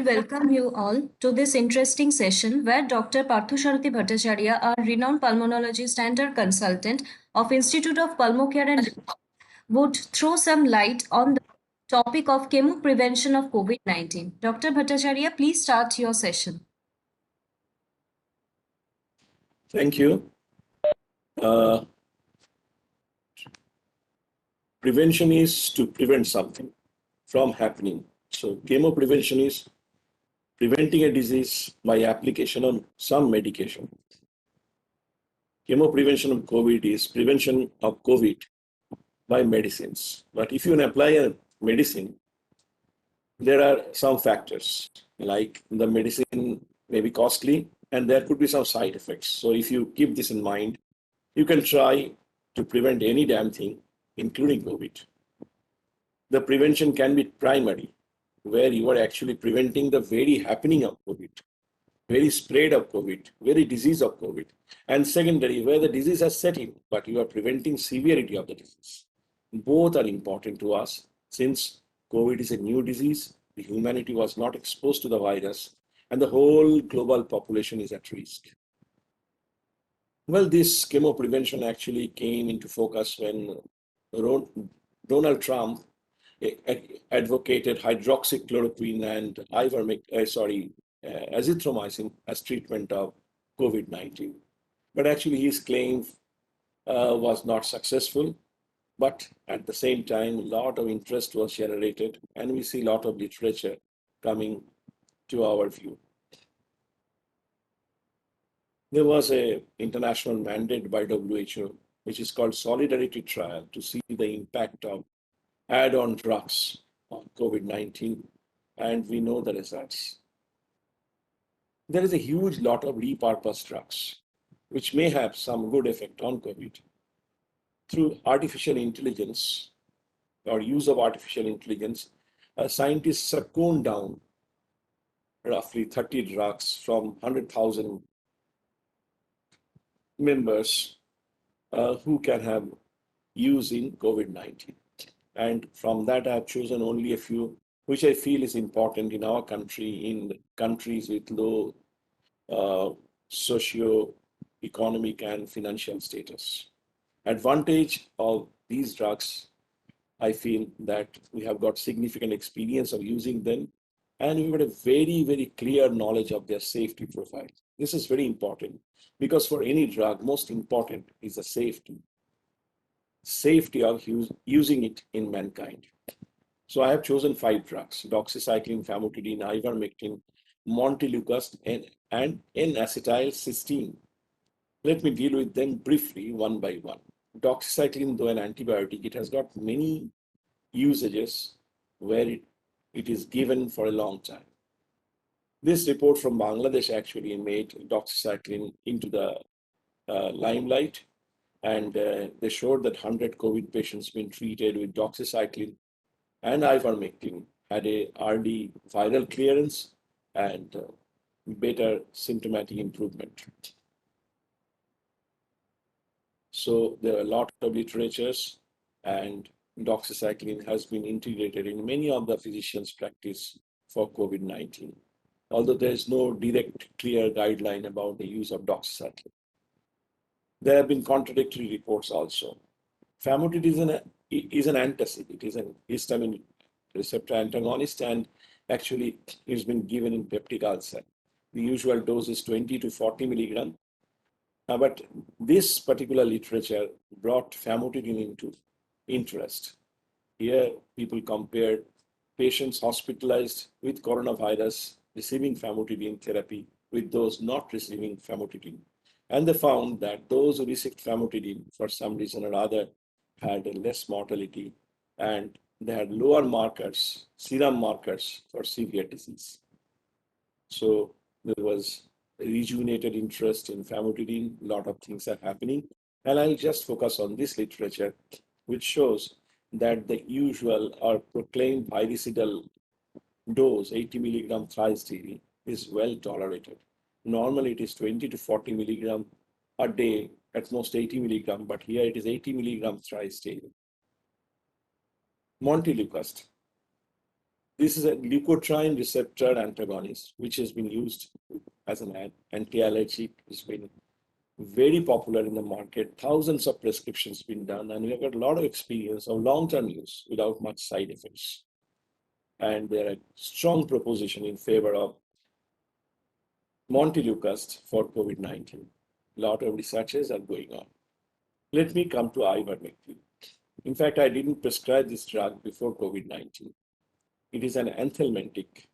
welcome you all to this interesting session where Dr. Parthasarathi Bhattacharyya, a renowned pulmonologist and a consultant of Institute of Pulmocare and would throw some light on the topic of chemoprevention of COVID-19. Dr. Bhattacharya, please start your session. Thank you. Prevention is to prevent something from happening. So chemoprevention is preventing a disease by application of some medication. Chemoprevention of COVID is prevention of COVID by medicines. But if you apply a medicine, there are some factors like the medicine may be costly and there could be some side effects. So if you keep this in mind, you can try to prevent any damn thing, including COVID. The prevention can be primary, where you are actually preventing the very happening of COVID, very spread of COVID, very disease of COVID. And secondary, where the disease has set in, but you are preventing severity of the disease. Both are important to us since COVID is a new disease, the humanity was not exposed to the virus, and the whole global population is at risk. Well, this chemoprevention actually came into focus when Donald Trump advocated hydroxychloroquine and azithromycin as treatment of COVID-19. But actually his claim was not successful. But at the same time, a lot of interest was generated, and we see a lot of literature coming to our view. There was an international mandate by WHO, which is called Solidarity Trial, to see the impact of add-on drugs on COVID-19, and we know the results. There is a huge lot of repurposed drugs, which may have some good effect on COVID. Through artificial intelligence or use of artificial intelligence, scientists have toned down roughly 30 drugs from 100,000 members who can have use in COVID-19. And from that, I have chosen only a few, which I feel is important in our country, in countries with low socio-economic and financial status. Advantage of these drugs, I feel that we have got significant experience of using them, and we've got a very, very clear knowledge of their safety profile. This is very important because for any drug, most important is the safety of using it in mankind. So I have chosen 5 drugs: doxycycline, famotidine, ivermectin, montelukast, and N-acetylcysteine. Let me deal with them briefly, one by one. Doxycycline, though an antibiotic, it has got many usages where it is given for a long time. This report from Bangladesh actually made doxycycline into the limelight, and they showed that 100 COVID patients being treated with doxycycline and ivermectin had a early viral clearance and better symptomatic improvement. So there are a lot of literatures, and doxycycline has been integrated in many of the physicians' practice for COVID-19, although there is no direct, clear guideline about the use of doxycycline. There have been contradictory reports also. Famotidine is an antacid. It is an histamine receptor antagonist, and actually it's been given in peptic ulcer. The usual dose is 20 to 40 milligram. But this particular literature brought famotidine into interest. Here, people compared patients hospitalized with coronavirus receiving famotidine therapy with those not receiving famotidine. And they found that those who received famotidine for some reason or other had a less mortality, and they had lower markers, serum markers for severe disease. So there was rejuvenated interest in famotidine. A lot of things are happening, and I'll just focus on this literature, which shows that the usual or proclaimed viricidal dose, 80 milligram thrice daily, is well tolerated. Normally it is 20 to 40 milligram a day, at most 80 milligram, but here it is 80 milligram thrice daily. Montelukast. This is a leukotriene receptor antagonist, which has been used as an anti-allergic. It's been very popular in the market. Thousands of prescriptions been done, and we have got a lot of experience of long-term use without much side effects. And there are strong proposition in favor of montelukast for COVID-19. A lot of researches are going on. Let me come to ivermectin. In fact, I didn't prescribe this drug before COVID-19. It is an anthelmintic,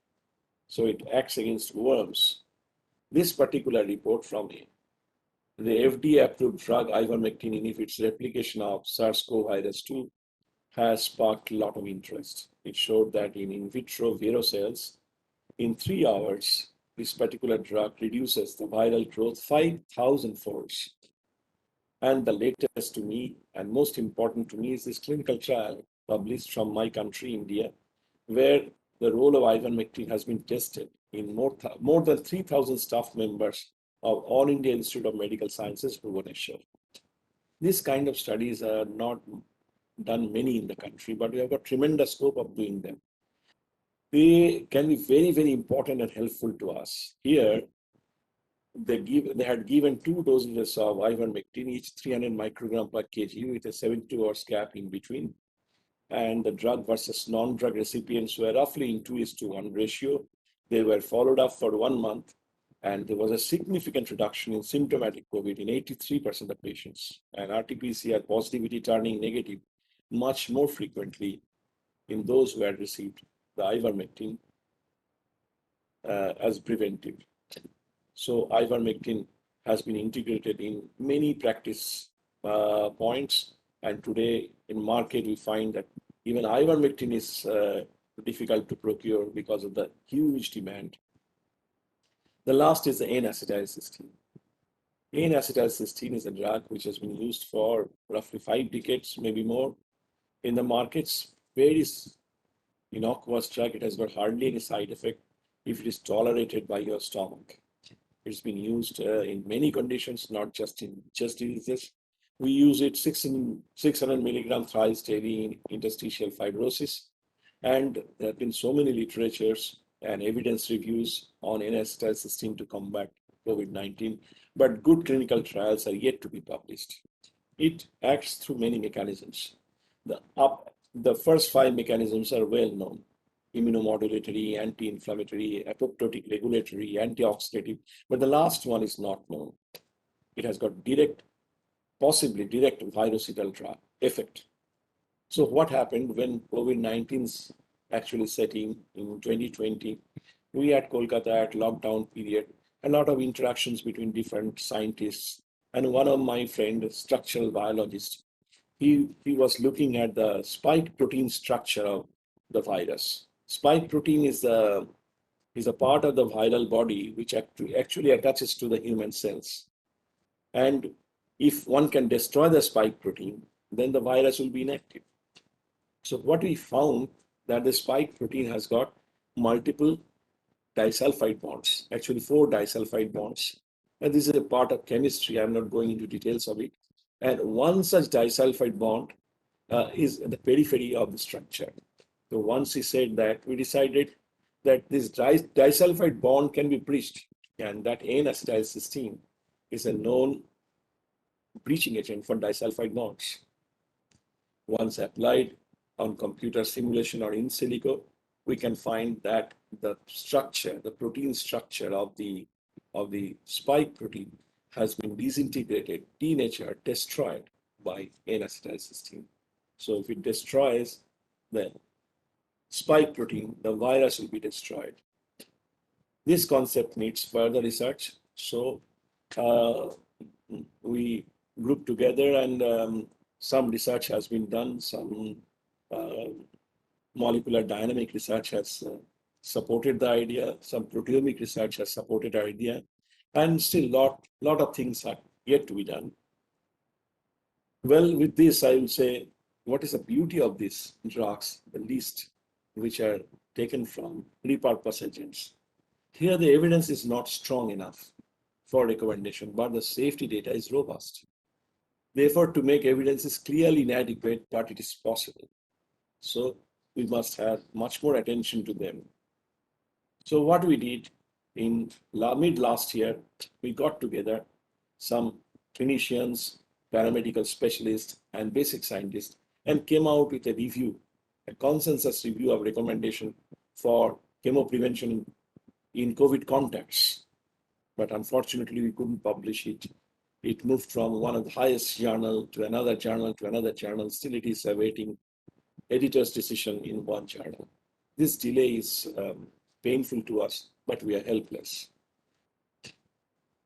so it acts against worms. This particular report from the FDA-approved drug ivermectin inhibits replication of SARS-CoV-2 has sparked a lot of interest. It showed that in vitro vero cells, in 3 hours, this particular drug reduces the viral growth 5,000 folds. And the latest to me, and most important to me, is this clinical trial published from my country, India, where the role of ivermectin has been tested in more than 3,000 staff members of All India Institute of Medical Sciences, Bhubaneswar. This kind of studies are not done many in the country, but we have got tremendous scope of doing them. They can be very, very important and helpful to us. Here, they had given 2 doses of ivermectin, each 300 microgram per kg with a 72 hours gap in between. And the drug versus non-drug recipients were roughly in 2:1 ratio. They were followed up for 1 month, and there was a significant reduction in symptomatic COVID in 83% of patients, and RT-PCR positivity turning negative much more frequently in those who had received the ivermectin as preventive. So ivermectin has been integrated in many practice points, and today in market we find that even ivermectin is difficult to procure because of the huge demand. The last is the N-acetylcysteine. N-acetylcysteine is a drug which has been used for roughly 5 decades, maybe more, in the markets. Very innocuous drug. It has got hardly any side effect if it is tolerated by your stomach. It's been used in many conditions, not just in chest diseases. We use it 600 milligram thrice daily in interstitial fibrosis. And there have been so many literatures and evidence reviews on N-acetylcysteine to combat COVID-19, but good clinical trials are yet to be published. It acts through many mechanisms. The first 5 mechanisms are well known: immunomodulatory, anti-inflammatory, apoptotic, regulatory, antioxidative, but the last one is not known. It has got possibly direct virucidal effect. So what happened when COVID-19 actually set in 2020? We at Kolkata at lockdown period, a lot of interactions between different scientists, and one of my friend, structural biologist, he was looking at the spike protein structure of the virus. Spike protein is a part of the viral body which actually attaches to the human cells. And if one can destroy the spike protein, then the virus will be inactive. So what we found that the spike protein has got multiple disulfide bonds, actually 4 disulfide bonds. And this is a part of chemistry. I'm not going into details of it. And one such disulfide bond is at the periphery of the structure. So once he said that, we decided that this disulfide bond can be breached, and that N-acetylcysteine is a known breaching agent for disulfide bonds. Once applied on computer simulation or in silico, we can find that the structure, the protein structure of the spike protein has been disintegrated, denatured, destroyed by N-acetylcysteine. So if it destroys the spike protein, the virus will be destroyed. This concept needs further research. So we grouped together, and some research has been done. Some molecular dynamic research has supported the idea. Some proteomic research has supported the idea, and still lot of things are yet to be done. Well, with this, I will say, what is the beauty of these drugs, the list which are taken from repurpose agents? Here, the evidence is not strong enough for recommendation, but the safety data is robust. The effort to make evidence is clearly inadequate, but it is possible. So we must have much more attention to them. So what we did in mid last year, we got together some clinicians, paramedical specialists, and basic scientists, and came out with a review, a consensus review of recommendation for chemoprevention in COVID contexts. But unfortunately, we couldn't publish it. It moved from one of the highest journal to another journal to another journal. Still, it is awaiting editor's decision in one journal. This delay is painful to us, but we are helpless.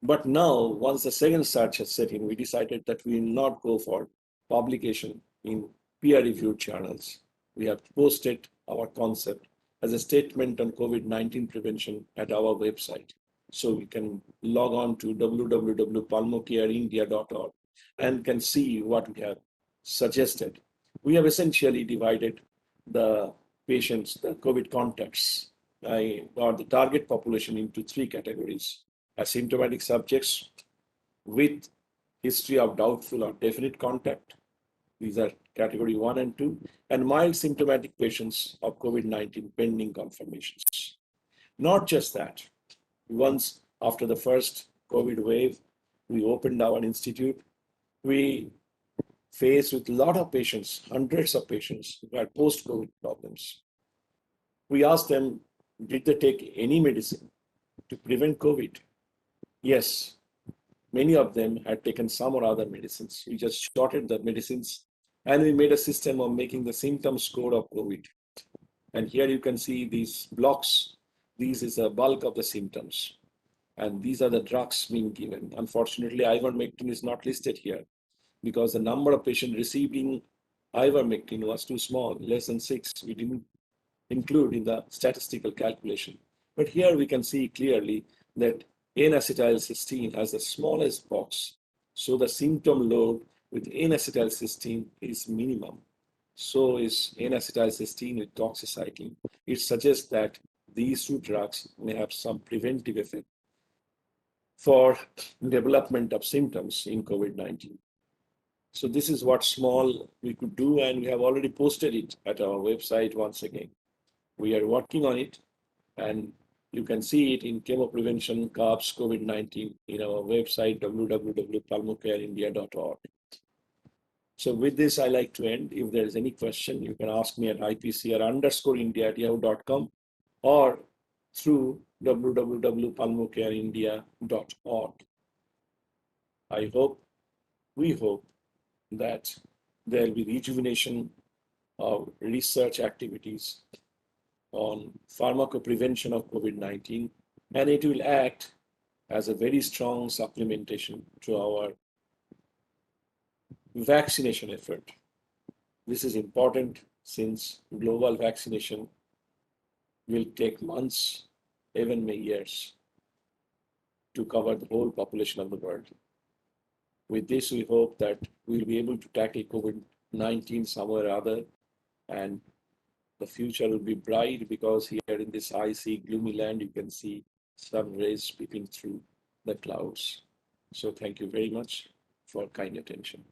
But now, once the second search has set in, we decided that we will not go for publication in peer-reviewed journals. We have posted our concept as a statement on COVID-19 prevention at our website. So we can log on to www.pulmocareindia.org and can see what we have suggested. We have essentially divided the patients, the COVID contacts, or the target population into three categories: asymptomatic subjects with history of doubtful or definite contact. These are category 1 and 2, and mild symptomatic patients of COVID-19 pending confirmations. Not just that, once after the first COVID wave, we opened our institute, we faced with a lot of patients, hundreds of patients who had post-COVID problems. We asked them, did they take any medicine to prevent COVID? Yes, many of them had taken some or other medicines. We just shorted the medicines and we made a system of making the symptom score of COVID. And here you can see these blocks. This is a bulk of the symptoms. And these are the drugs being given. Unfortunately, Ivermectin is not listed here because the number of patients receiving Ivermectin was too small, less than 6. We didn't include in the statistical calculation. But here we can see clearly that N-acetylcysteine has the smallest box. So the symptom load with N-acetylcysteine is minimum. So is N-acetylcysteine with doxycycline. It suggests that these two drugs may have some preventive effect for development of symptoms in COVID-19. So this is what small we could do, and we have already posted it at our website once again. We are working on it, and you can see it in Chemoprevention CARBS COVID-19 in our website, www.pulmocareindia.org. So with this, I like to end. If there is any question, you can ask me at ipcr_india@yahoo.com or through www.pulmocareindia.org. We hope that there will be rejuvenation of research activities on pharmacoprevention of COVID-19, and it will act as a very strong supplementation to our vaccination effort. This is important since global vaccination will take months, even maybe years, to cover the whole population of the world. With this, we hope that we'll be able to tackle COVID-19 somewhere or other, and the future will be bright because here in this icy, gloomy land, you can see sun rays peeping through the clouds. So thank you very much for kind attention.